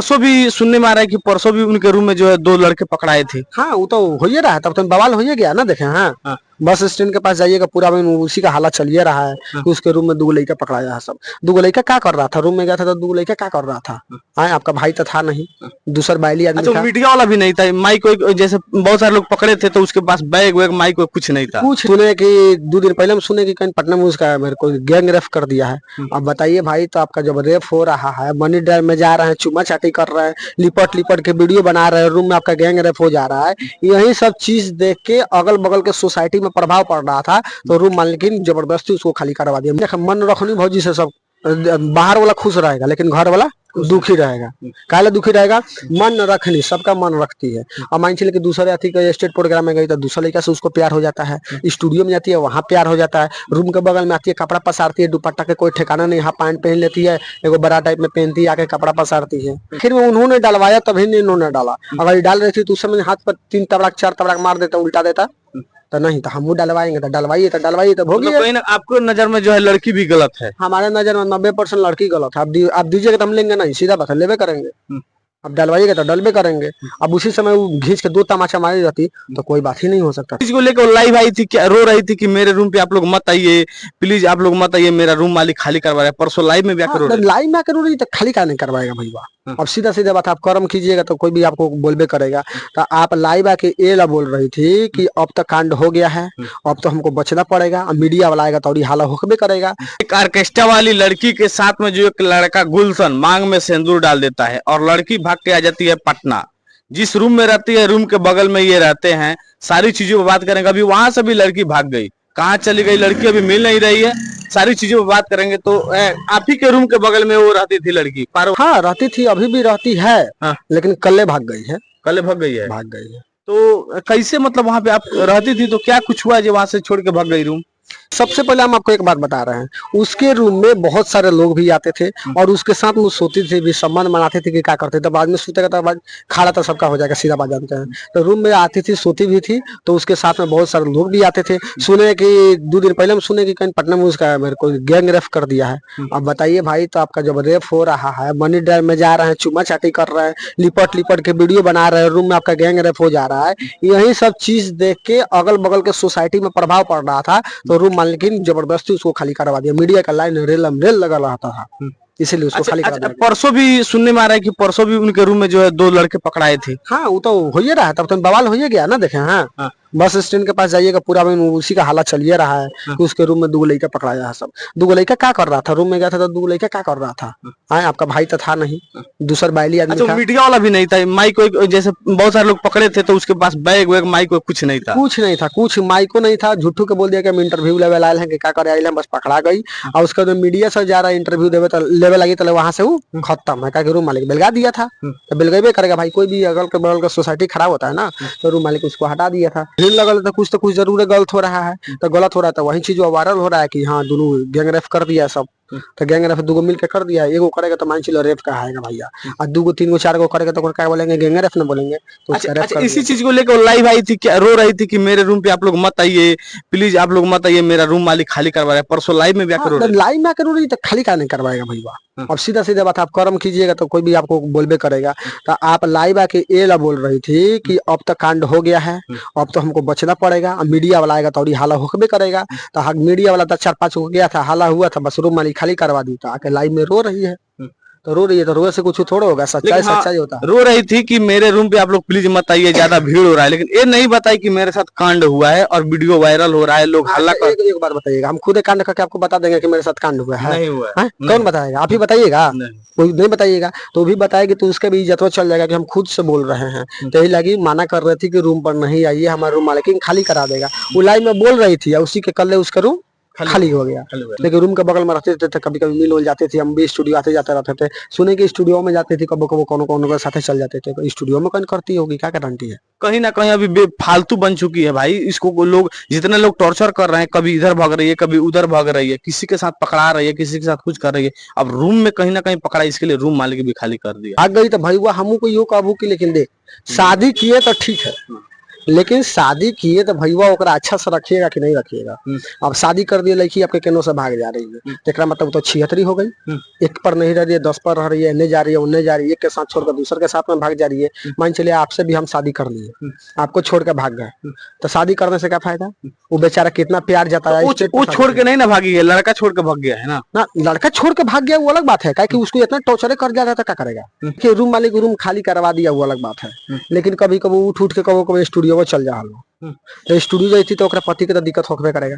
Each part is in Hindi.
परसों भी सुनने में आ रहा है कि परसों भी उनके रूम में जो है 2 लड़के पकड़ाए थे। हाँ वो तो हो ही रहा है, तब तो बवाल हो ही गया ना। देखे हाँ, हाँ। बस स्टैंड के पास जाइएगा पूरा दिन उसी का हालत चलिए रहा है हाँ। कि उसके रूम में 2 लड़का पकड़ाया है। सब 2 लड़का क्या कर रहा था, रूम में गया था तो 2 लड़का क्या कर रहा था। हाँ आपका भाई तो था नहीं, दूसरा बाइली आदमी अच्छा, था। मीडिया वाला भी नहीं था, माइक कोई जैसे बहुत सारे लोग पकड़े थे तो उसके पास बैग वैग माइक कुछ नहीं था। कुछ सुने कि 2 दिन पहले हम सुने कि कहीं पटना में उसका मेरे को गैंग रेप कर दिया है। अब बताइए भाई, तो आपका जब रेप हो रहा है, मनी ड्राइव में जा रहे हैं, चुमा चाटी कर रहे हैं, लिपट लिपट के वीडियो बना रहे हैं, रूम में आपका गैंग रेप हो जा रहा है, यही सब चीज देख के अगल बगल के सोसाइटी में प्रभाव पड़ रहा था, तो रूम मालिकिन जबरदस्ती उसको खाली करवा दिया। देखा मन रखनी भौजी से सब बाहर वाला खुश रहेगा लेकिन घर वाला दुखी रहेगा। काले दुखी रहेगा, मन रखनी सबका मन रखती है। अब मान चलिए कि दूसरे अथी के स्टेट प्रोग्राम में गई तो दूसरा लड़का से उसको प्यार हो जाता है, स्टूडियो में जाती है वहां प्यार हो जाता है, रूम के बगल में आती है कपड़ा पसारती है, दुपट्टा के कोई ठिकाना नहीं, यहाँ पैंट पहन लेती है, एगो बड़ा टाइप में पहनती है, आके कपड़ा पसारती है। फिर उन्होंने डलवाया तभी नहीं इन्होंने डाला, अगर डाल रही थी तो उस समय हाथ पर 3 तबड़ाक 4 तबड़ाक मार देता, उल्टा देता तो नहीं, तो हम डलवाएंगे तो डलवाइए तो डलवाइए तो भोगी। कहीं ना आपको नजर में जो है लड़की भी गलत है। हमारे नजर में 90% लड़की गलत है। आप दीजिएगा तो हम लेंगे नहीं, सीधा बात है, लेवे करेंगे। अब डलवाइएगा तो डलबे करेंगे। अब उसी समय वो घींच के 2 तमाचा मारी रहती तो कोई बात ही नहीं हो सकता। इसको लेकर लाइव आई थी, क्या रो रही थी कि मेरे रूम पे आप लोग मत आइए, प्लीज आप लोग मत आइए, मेरा रूम मालिक खाली करवा रहा है। परसों लाइव में भी आकर रो रही थी। लाइव में आकर रो रही तो खाली का नहीं करवाएगा भैया। अब सीधा सीधा बात, आप कर्म कीजिएगा तो कोई भी आपको बोलबे करेगा। तो आप लाइव आके ये ला बोल रही थी कि अब तक कांड हो गया है, अब तो हमको बचना पड़ेगा, अब मीडिया वाला आएगा तो और हाला होकबे करेगा। एक ऑर्केस्ट्रा वाली लड़की के साथ में जो एक लड़का गुलशन मांग में सिंदूर डाल देता है और लड़की भाग के आ जाती है पटना। जिस रूम में रहती है, रूम के बगल में ये रहते हैं, सारी चीजों पर बात करेंगे। अभी वहां से भी लड़की भाग गई, कहाँ चली गई लड़की अभी मिल नहीं रही है, सारी चीजों पर बात करेंगे। तो आप ही के रूम के बगल में वो रहती थी लड़की हाँ रहती थी, अभी भी रहती है। हाँ। लेकिन कल भाग गई है। कल भाग गई है। भाग गई है तो कैसे, मतलब वहां पे आप रहती थी तो क्या कुछ हुआ जो वहां से छोड़ के भाग गई रूम? सबसे पहले हम आपको एक बात बता रहे हैं, उसके रूम में बहुत सारे लोग भी आते थे और उसके साथ वो सोती थी भी, संबंध बनाते थे कि क्या करते थे। बाद में सोतेगा तो बाद खाना तो सबका हो जाएगा, सीधा बात जानते हैं। तो रूम में आती थी, सोती भी थी, तो उसके साथ में बहुत सारे लोग भी आते थे। सुने कि 2 दिन पहले हम सुने कि कहीं पटना में उसका मेरे को गैंग रेप कर दिया है। अब बताइए भाई, तो आपका जब रेप हो रहा है, मनी ड्राइव में जा रहे हैं, चुमा चाटी कर रहे हैं, लिपट लिपट के वीडियो बना रहे हैं, रूम में आपका गैंग रेप हो जा रहा है, यही सब चीज देख के अगल बगल के सोसाइटी में प्रभाव पड़ रहा था, तो रूम मालिकिन जबरदस्ती उसको खाली करवा दिया। मीडिया का लाइन रेल लगा रहता था, इसीलिए उसको खाली करा दिया। परसों भी सुनने में आ रहा है कि परसों भी उनके रूम में जो है 2 लड़के पकड़ाए थे। हाँ वो तो हो ही रहा है, तब तो बवाल हो ही गया ना। देखे हाँ, बस स्टैंड के पास जाइएगा पूरा दिन उसी का हालत चलिए रहा है कि उसके रूम में 2 लड़का पकड़ाया है। सब 2 लड़का क्या कर रहा था, रूम में गया था तो 2 लड़का क्या कर रहा था। हाँ आपका भाई तो था नहीं, दूसरा बाइली आदमी था। मीडिया वाला भी नहीं था, माइक कोई जैसे बहुत सारे लोग पकड़े थे तो उसके पास बैग वैग माइक कुछ नहीं था। कुछ नहीं था, कुछ माइको नहीं था। झूठू के बोल दिया कि हम इंटरव्यू लेवल आए हैं कि क्या करे आए हैं, बस पकड़ा गई। और उसके बाद मीडिया से जा रहा है इंटरव्यू देवे तो लेवे लगी, तो वहां से वो खत्म है। क्या रूम मालिक बेलगा दिया था, तो बेलगेबे करेगा भाई। कोई भी अगल के बगल का सोसाइटी खराब होता है ना, तो रूम मालिक उसको हटा दिया था। भीड़ लगल तो कुछ जरूर गलत हो रहा है, तो गलत हो रहा है तो वही चीज वायरल हो रहा है कि हाँ दोनों गैंग रेप कर दिया सब। तो गैंग रेप 2 मिल के कर दिया, एगो करेगा तो मान चलो रेप का आएगा भैया, और 2 3 4 करेगा तो क्या बोलेंगे, गैंग रेप ना बोलेंगे। तो अच्छा, इसी चीज को लेकर लाइव आई थी, क्या रो रही थी कि मेरे रूम पे आप लोग मत आइए, प्लीज आप लोग मत आइए, मेरा रूम मालिक खाली करवा रहा है। परसों लाइव में भी आकर रो रही थी। लाइव में आकर रो रही तो खाली का नहीं करवाएगा भैया। अब सीधा सीधा बात, आप कर्म कीजिएगा तो कोई भी आपको बोलबे करेगा। तो आप लाइव आके ये ला बोल रही थी कि अब तक कांड हो गया है, अब तो हमको बचना पड़ेगा, अब मीडिया वाला आएगा तो और हाला होकबे करेगा। तो मीडिया वाला तो 4-5 को गया था, हाला हुआ था, बस रूम मालिक खाली करवा दी। तो आके लाइव में रो रही है, तो रो रही है तो रोए से कुछ थोड़ा होगा, सच्चाई सच्चाई होता है। रो रही थी कि मेरे रूम पे आप लोग प्लीज मत आइए, ज्यादा भीड़ हो रहा है, लेकिन ये नहीं बताई कि मेरे साथ कांड हुआ है और वीडियो वायरल हो रहा है, लोग हल्ला कर। एक बार बताइएगा, हम खुद कांड करके आपको बता देंगे कि मेरे साथ कांड हुआ है। नहीं हुआ है। कौन बताएगा, आप ही बताइएगा। कोई नहीं बताइएगा तो भी बताएगी तो उसके भी इज्जत चल जाएगा कि हम खुद से बोल रहे हैं। तो यही लगी माना कर रही थी कि रूम पर नहीं आइए, हमारा रूम मालिक खाली करा देगा। वो लाइव में बोल रही थी, उसी के कल उसका रूम खाली हो गया। लेकिन रूम के बगल में रहते थे, कभी कभी मिल जाते थे, हम भी स्टूडियो आते जाते रहते थे। सुने कि स्टूडियो में जाते थे, कबो कबो कोनो के साथ चल जाते थे। स्टूडियो में कहीं करती होगी, क्या गारंटी है। कहीं ना कहीं अभी फालतू बन चुकी है भाई। इसको लोग जितने लोग टॉर्चर कर रहे हैं, कभी इधर भाग रही है, कभी उधर भाग रही है, किसी के साथ पकड़ा रही है, किसी के साथ कुछ कर रही है। अब रूम में कहीं ना कहीं पकड़ा, इसके लिए रूम मालिक भी खाली कर दिया। भाग गई तो भाई हुआ, हमू को यो काबू की। लेकिन देख, शादी किए तो ठीक है, लेकिन शादी किए तो भैया ओकरा अच्छा से रखिएगा कि नहीं रखिएगा। अब शादी कर दिए लड़की आपके केनो से भाग जा रही है, तेरा मतलब तो छिहत्तरी हो गई। एक पर नहीं रह रही है, 10 पर रह रही है, इन्हें जा रही है, उन्हें जा रही है, एक के साथ छोड़कर दूसरे के साथ में भाग जा रही है। मान चलिए आपसे भी हम शादी कर लिए, आपको छोड़ के भाग गए, तो शादी करने से क्या फायदा? वो बेचारा कितना प्यार जताया, वो छोड़ के नहीं ना भागी है, लड़का छोड़ के भाग गया है ना। लड़का छोड़ के भाग गया वो अलग बात है, कि उसको इतना टॉर्चर कर जा रहा था, क्या करेगा? कि रूम मालिक रूम खाली करवा दिया वो अलग बात है, लेकिन कभी कभी उठ उठ के कभी स्टूडियो में चल जा लो, तो स्टूडियो जाती तो पति के तो दिक्कत होबे करेगा।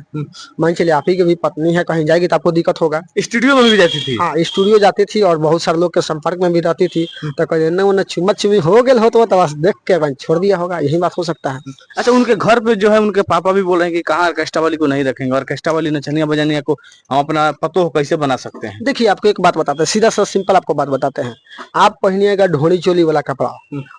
मान चलिए आप ही की भी पत्नी है, कहीं जाएगी तो आपको दिक्कत होगा। स्टूडियो में भी जाती थी? हाँ, स्टूडियो जाती थी और बहुत सारे लोग के संपर्क में भी रहती थी, तो कहीं उन्हें चुम्मा चुम्मी हो गए हो तो बस देख के छोड़ दिया होगा, यही बात हो सकता है। अच्छा, उनके घर पे जो है उनके पापा भी बोल रहे हैं कि कहाँ ऑर्केस्ट्रा वाली को नहीं रखेंगे, ऑर्केस्ट्रा वाली नचनिया बजानिया को हम अपना पतो कैसे बना सकते हैं? देखिए आपको एक बात बताते हैं, सीधा सा सिंपल आपको बात बताते हैं। आप पहनिएगा ढोली चोली वाला कपड़ा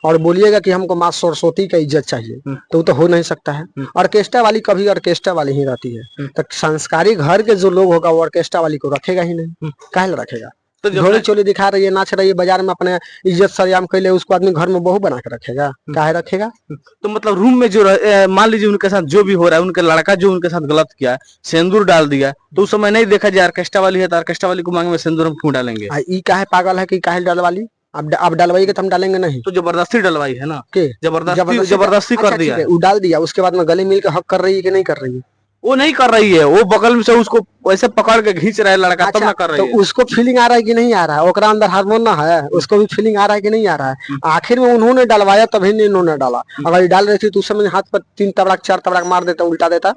और बोलिएगा कि हमको माँ सरस्वती का इज्जत चाहिए, तो वो तो हो नहीं सकता है। ऑर्केस्ट्रा वाली कभी ऑर्केस्ट्रा वाली ही रहती है, तो संस्कारी घर के जो लोग होगा वो ऑर्केस्ट्रा वाली को रखेगा ही नहीं, काहे रखेगा? तो ढोली चोली दिखा रही है, नाच रही है, बाजार में अपने इज्जत सरियाम कैले, उसको आदमी घर में बहू बना के रखेगा, काहे रखेगा? तो मतलब रूम में जो मान लीजिए उनके साथ जो भी हो रहा है, उनके लड़का जो उनके साथ गलत किया, सिंदूर डाल दिया, तो उस समय नहीं देखा जाए ऑर्केस्ट्रा वाली है तो ऑर्केस्ट्रा वाली को मांग में सिंदूर हम क्यों डालेंगे? ई काहे पागल है कि काहे डलवाली? अब डलवाइएगा तो हम डालेंगे नहीं। तो जबरदस्ती डलवाई है ना, जबरदस्ती कर दिया। वो डाल दिया, उसके बाद में गले मिल के हक कर रही है कि नहीं कर रही है? वो नहीं कर रही है, वो बगल से उसको वैसे पकड़ के खींच रहा है लड़का, तब ना कर रही तो है। उसको फीलिंग आ रहा है कि नहीं आ रहा है? ओकरा अंदर हार्मोन ना है, उसको भी फीलिंग आ रहा है कि नहीं आ रहा है? आखिर में उन्होंने डलवाया तभी नहीं इन्होंने डाला। अगर डाल रही थी तो उस समय हाथ पर 3 तबड़ाक 4 तबड़ाक मार देता, उल्टा देता,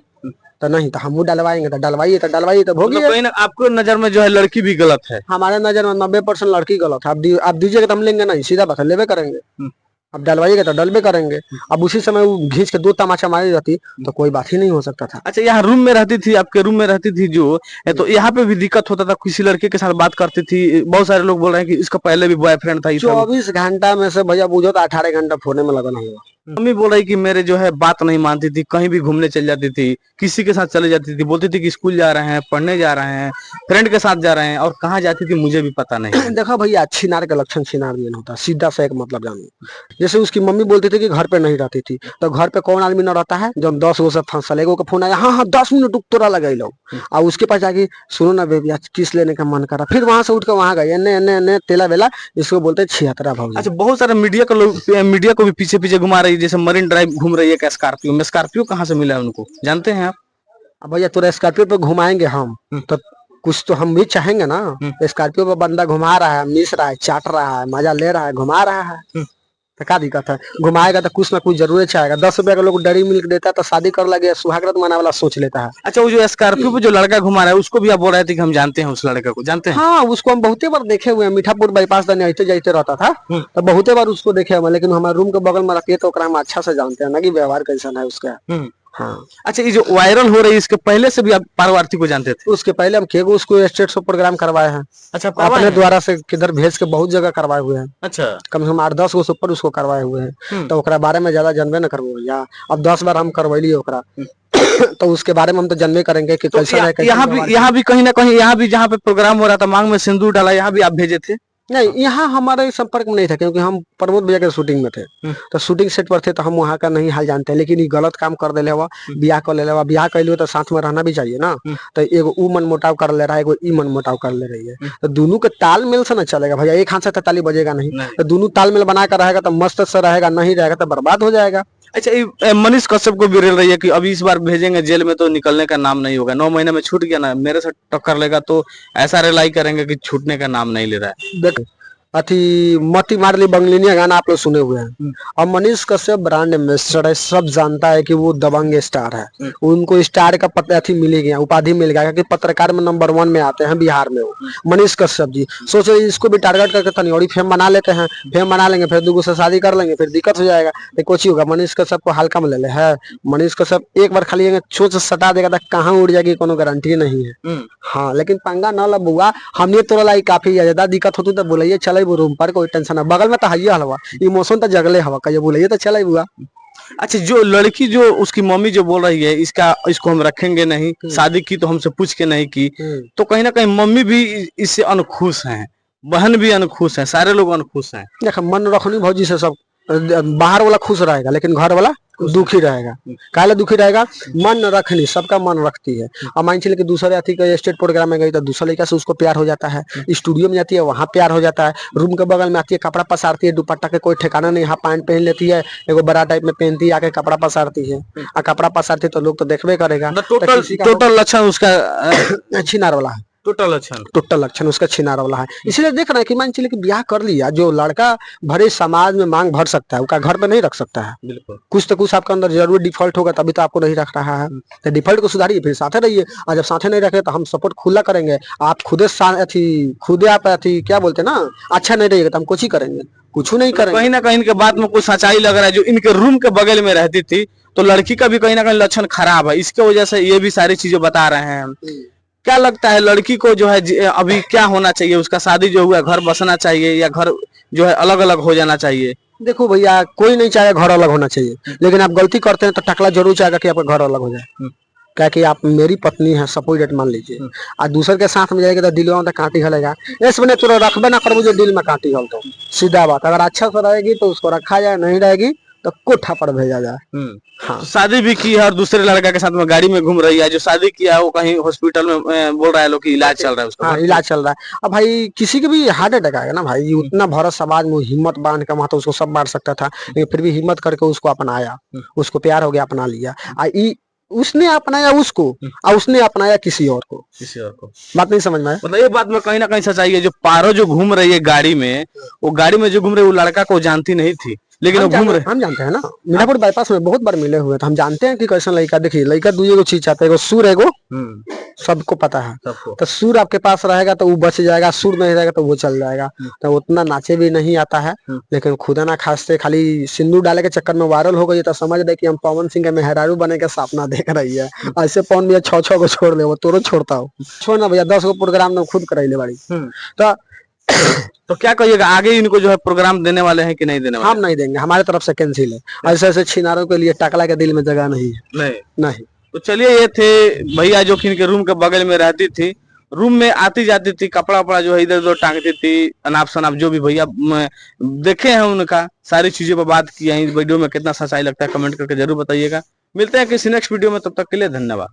तो नहीं तो हम डलवाएंगे, तो डलवाइए तो भोगिए। मतलब कहीं ना आपको नजर में जो है लड़की भी गलत है? हमारे नजर में 90% लड़की गलत है। आप दीजिएगा तो हम लेंगे नहीं, सीधा बात है, लेवे करेंगे। अब डलवाइएगा तो डलबे करेंगे। अब उसी समय वो घींच के 2 तमाचा मारी रहती तो कोई बात ही नहीं हो सकता था। अच्छा, यहाँ रूम में रहती थी, आपके रूम में रहती थी जो, तो यहाँ पे भी दिक्कत होता था? किसी लड़के के साथ बात करती थी? बहुत सारे लोग बोल रहे हैं कि इसका पहले भी बॉयफ्रेंड था। 24 घंटा में से भैया बुझो तो 18 घंटा फोने में लगन हुआ। मम्मी बोल रही कि मेरे जो है बात नहीं मानती थी, कहीं भी घूमने चल जाती थी, किसी के साथ चले जाती थी, बोलती थी कि स्कूल जा रहे हैं, पढ़ने जा रहे हैं, फ्रेंड के साथ जा रहे हैं, और कहाँ जाती थी मुझे भी पता नहीं। देखो भैया, छिनार का लक्षण छिनार नहीं होता, सीधा सा एक मतलब जानो। जैसे उसकी मम्मी बोलती थी कि घर पे नहीं रहती थी, तो घर पे कौन आदमी न रहता है? जब 10 गो से फंसल, एगो का फोन आया, हाँ 10 मिनट तोरा लगे लो, और उसके पास जाके सुनो ना बेबी आज किस लेने का मन करा, फिर वहां से उठ कर वहां गए, एने तेला बेला, इसको बोलते छिहत्तरा भाव। अच्छा, बहुत सारे मीडिया को लोग, मीडिया को भी पीछे पीछे घुमा रही है, जैसे मरीन ड्राइव घूम रही है एक स्कॉर्पियो में। स्कॉर्पियो कहाँ से मिला है उनको, जानते हैं आप? अब भैया तुरा स्कॉर्पियो पे घुमाएंगे हम, तो कुछ तो हम भी चाहेंगे ना। स्कॉर्पियो पे बंदा घुमा रहा है, मिस रहा है, चाट रहा है, मजा ले रहा है, घुमा रहा है, तो क्या दिक्कत है? घुमाएगा तो कुछ ना कुछ जरूर चाहेगा। 10 रुपया का लोग डरी मिल्क देता है तो शादी कर लगे, सुहागरात मना वाला सोच लेता है। अच्छा, वो जो स्कॉर्पियो पे जो लड़का घुमा रहा है उसको भी आप बोल रहे थे कि हम जानते हैं उस लड़के को, जानते हैं? हाँ, उसको हम बहुते बार देखे हुए हैं, मीठापुर बाईपास दने आते जाते रहता था, तो बहुते बार उसको देखे हुए, लेकिन हमारे रूम के बगल में रखी है तो हम अच्छा से जानते हैं ना कि व्यवहार कैसा है उसका। हाँ। अच्छा, ये जो वायरल हो रही है इसके पहले से भी आप पार्वती को जानते थे? उसके पहले हम केगो उसको स्टेट शो प्रोग्राम करवाए हैं। अच्छा, अपने द्वारा से किधर भेज के बहुत जगह करवाए हुए हैं। अच्छा, कम से कम 8-10 गो से ऊपर उसको करवाए हुए हैं, तो ओकरा बारे में ज्यादा जानबे न करबो भैया। अब 10 बार हम करवैली ओकरा तो उसके बारे में हम तो जानबे करेंगे कि कैसा है। यहाँ भी कहीं ना कहीं, यहाँ भी जहाँ पे प्रोग्राम हो रहा था मांग में सिंदूर डाला, यहाँ भी आप भेजे थे? नहीं, यहाँ हमारे संपर्क में नहीं था, क्योंकि हम प्रमोद भैया के शूटिंग में थे, तो शूटिंग सेट पर थे, तो हम वहाँ का नहीं हाल जानते। लेकिन ये गलत काम कर दे हुआ, ब्याह कर ले हुआ, ब्याह कर लियो तो साथ में रहना भी चाहिए ना। तो एगो ऊ मन मोटाव कर ले रहा है, एगो ई मन मोटाव कर ले रही है, तो दोनों के तालमेल से ना चलेगा भैया। एक हाथ से ताली बजेगा नहीं, तो दोनों तालमेल बना कर रहेगा तो मस्त से रहेगा, नहीं रहेगा तो बर्बाद हो जाएगा। अच्छा, मनीष कश्यप को भी रेल रही है कि अभी इस बार भेजेंगे जेल में तो निकलने का नाम नहीं होगा, 9 महीने में छूट गया ना, मेरे से टक्कर लेगा तो ऐसा रिलाई करेंगे कि छूटने का नाम नहीं ले रहा है। देख अथी मती मारली बंगलिनिया गाना आप लोग सुने हुए हैं, और मनीष कश्यप ब्रांड एम्बेसडर है, सब जानता है कि वो दबंग स्टार है। उनको स्टार का अथी मिल गया, उपाधि मिल गया, क्योंकि पत्रकार में नंबर 1 में आते हैं बिहार में वो मनीष कश्यप जी। सोचो इसको भी टारगेट करके तनियोड़ी फेम बना लेते हैं, फेम बना लेंगे, फिर 2 गो से शादी कर लेंगे, फिर दिक्कत हो जाएगा। तो कुछ ही होगा, मनीष कश्यप को हल्का में ले ले है। मनीष कश्यप एक बार खाली चोच सटा देगा तो कहाँ उड़ जाएगी, कोनो गारंटी नहीं है। हाँ, लेकिन पंगा न लबुआ, हमने तोरा लाई काफी ज्यादा दिक्कत होती तो बोलिए चले रूम पर, कोई टेंशन है, बगल में तो हाइया हलवा, इमोशन तो जगले हवा, कहिए बोलिए तो चले बुआ। अच्छा, जो लड़की जो उसकी मम्मी जो बोल रही है इसको हम रखेंगे नहीं, शादी की तो हमसे पूछ के नहीं की, तो कहीं ना कहीं मम्मी भी इससे अनखुश हैं, बहन भी अनखुश है, सारे लोग अनखुश हैं। देखो मन रखनी भौजी से सब, बाहर वाला खुश रहेगा लेकिन घर वाला दुखी रहेगा। काले दुखी रहेगा, मन न रखनी, सबका मन रखती है। अब मान चलिए कि दूसरे अथी के स्टेट प्रोग्राम में गई तो दूसरा लड़का से उसको प्यार हो जाता है, स्टूडियो में जाती है वहाँ प्यार हो जाता है, रूम के बगल में आती है कपड़ा पसारती है, दुपट्टा के कोई ठिकाना नहीं, हाफ पैंट पहन लेती है, एगो बड़ा टाइप में पहनती है, आके कपड़ा पसारती है, और कपड़ा पसारती है तो लोग तो देखबे करेगा। तो टोटल किसी का टोटल लक्षण उसका छिनार वाला है, टोटल लक्षण टोटल लक्षण उसका छिनार वाला है। इसलिए देख रहे हैं कि मान चलिए कि ब्याह कर लिया, जो लड़का भरे समाज में मांग भर सकता है उसका घर पे नहीं रख सकता है। बिल्कुल कुछ तो कुछ आपके अंदर जरूर डिफॉल्ट होगा, तभी तो आपको नहीं रख रहा है। तो डिफॉल्ट को सुधारिए, फिर साथे रहिए, और जब साथे नहीं रखे तो हम सपोर्ट खुला करेंगे। आप खुदे आप अथी क्या बोलते हैं ना, अच्छा नहीं रहिएगा तो हम कुछ ही करेंगे, कुछ नहीं करेंगे। कहीं ना कहीं इनके बात में कुछ सच्चाई लग रहा है। जो इनके रूम के बगल में रहती थी तो लड़की का भी कहीं ना कहीं लक्षण खराब है, इसके वजह से ये भी सारी चीजें बता रहे हैं। क्या लगता है लड़की को जो है अभी क्या होना चाहिए, उसका शादी जो हुआ घर बसना चाहिए या घर जो है अलग अलग हो जाना चाहिए? देखो भैया, कोई नहीं चाहे घर अलग होना चाहिए, लेकिन आप गलती करते हैं तो टकला जरूर चाहेगा कि आपका घर अलग हो जाए। क्या कि आप मेरी पत्नी है सपोज डेट मान लीजिए, और दूसरे के साथ में जाएगा तो दिलवा में कांटी हलेगा, इस मैंने तुरंत रखबे ना कर, मुझे दिल में कांटी हल। तो सीधा बात, अगर अच्छा से रहेगी तो उसको रखा जाए, नहीं रहेगी तो कोठा पर भेजा जाए। हाँ, तो शादी भी की है और दूसरे लड़का के साथ में गाड़ी में घूम रही है। जो शादी किया है वो कहीं हॉस्पिटल में बोल रहा है लोग कि इलाज चल रहा है उसका। हाँ इलाज चल रहा है। अब भाई किसी के भी हार्ट अटैक आएगा ना भाई, उतना भारत समाज में हिम्मत बांध के वहां तो उसको सब मार सकता था, लेकिन फिर भी हिम्मत करके उसको अपनाया, उसको प्यार हो गया, अपना लिया। उसने अपनाया उसको, और उसने अपनाया किसी और को। बात नहीं समझ में आया? मतलब ये बात में कहीं ना कहीं सच्चाई है। जो पारो जो घूम रही है गाड़ी में, वो गाड़ी में जो घूम रही है वो लड़का को जानती नहीं थी, लेकिन वो घूम रहे। हम जानते हैं ना, मीनापुर बाईपास में बहुत बार मिले हुए, तो हम जानते हैं कि कैसा लड़का। देखिए लड़का दुई चीज चाहता है, एगो सुर, एगो सबको पता है। तो सुर आपके पास रहेगा तो वो बच जाएगा, सुर नहीं रहेगा तो वो चल जाएगा। तो उतना नाचे भी नहीं आता है, लेकिन खुदा ना खास्ते खाली सिंदूर डाले के चक्कर में वायरल हो गई तो समझ रहे कि हम पवन सिंह के मेहरारू बने के सपना देख रही है। ऐसे पवन भैया 6 को छोड़ ले, वो तोरो छोड़ता हो, छोड़ ना भैया, 10 गो प्रोग्राम में खुद कराइले बाड़ी। तो तो क्या कहिएगा आगे इनको जो है प्रोग्राम देने वाले हैं कि नहीं देने वाले? हम नहीं देंगे, हमारे तरफ से कैंसिल है। ऐसे ऐसे छिनारों के लिए टकला के दिल में जगह नहीं है। नहीं। तो चलिए, ये थे भैया जो कि इनके रूम के बगल में रहती थी, रूम में आती जाती थी, कपड़ा वपड़ा जो है इधर उधर टांगती थी, अनाप शनाप जो भी भैया देखे हैं उनका सारी चीजों पर बात की है। इस वीडियो में कितना सच्चाई लगता है कमेंट करके जरूर बताइएगा। मिलते हैं किसी नेक्स्ट वीडियो में, तब तक के लिए धन्यवाद।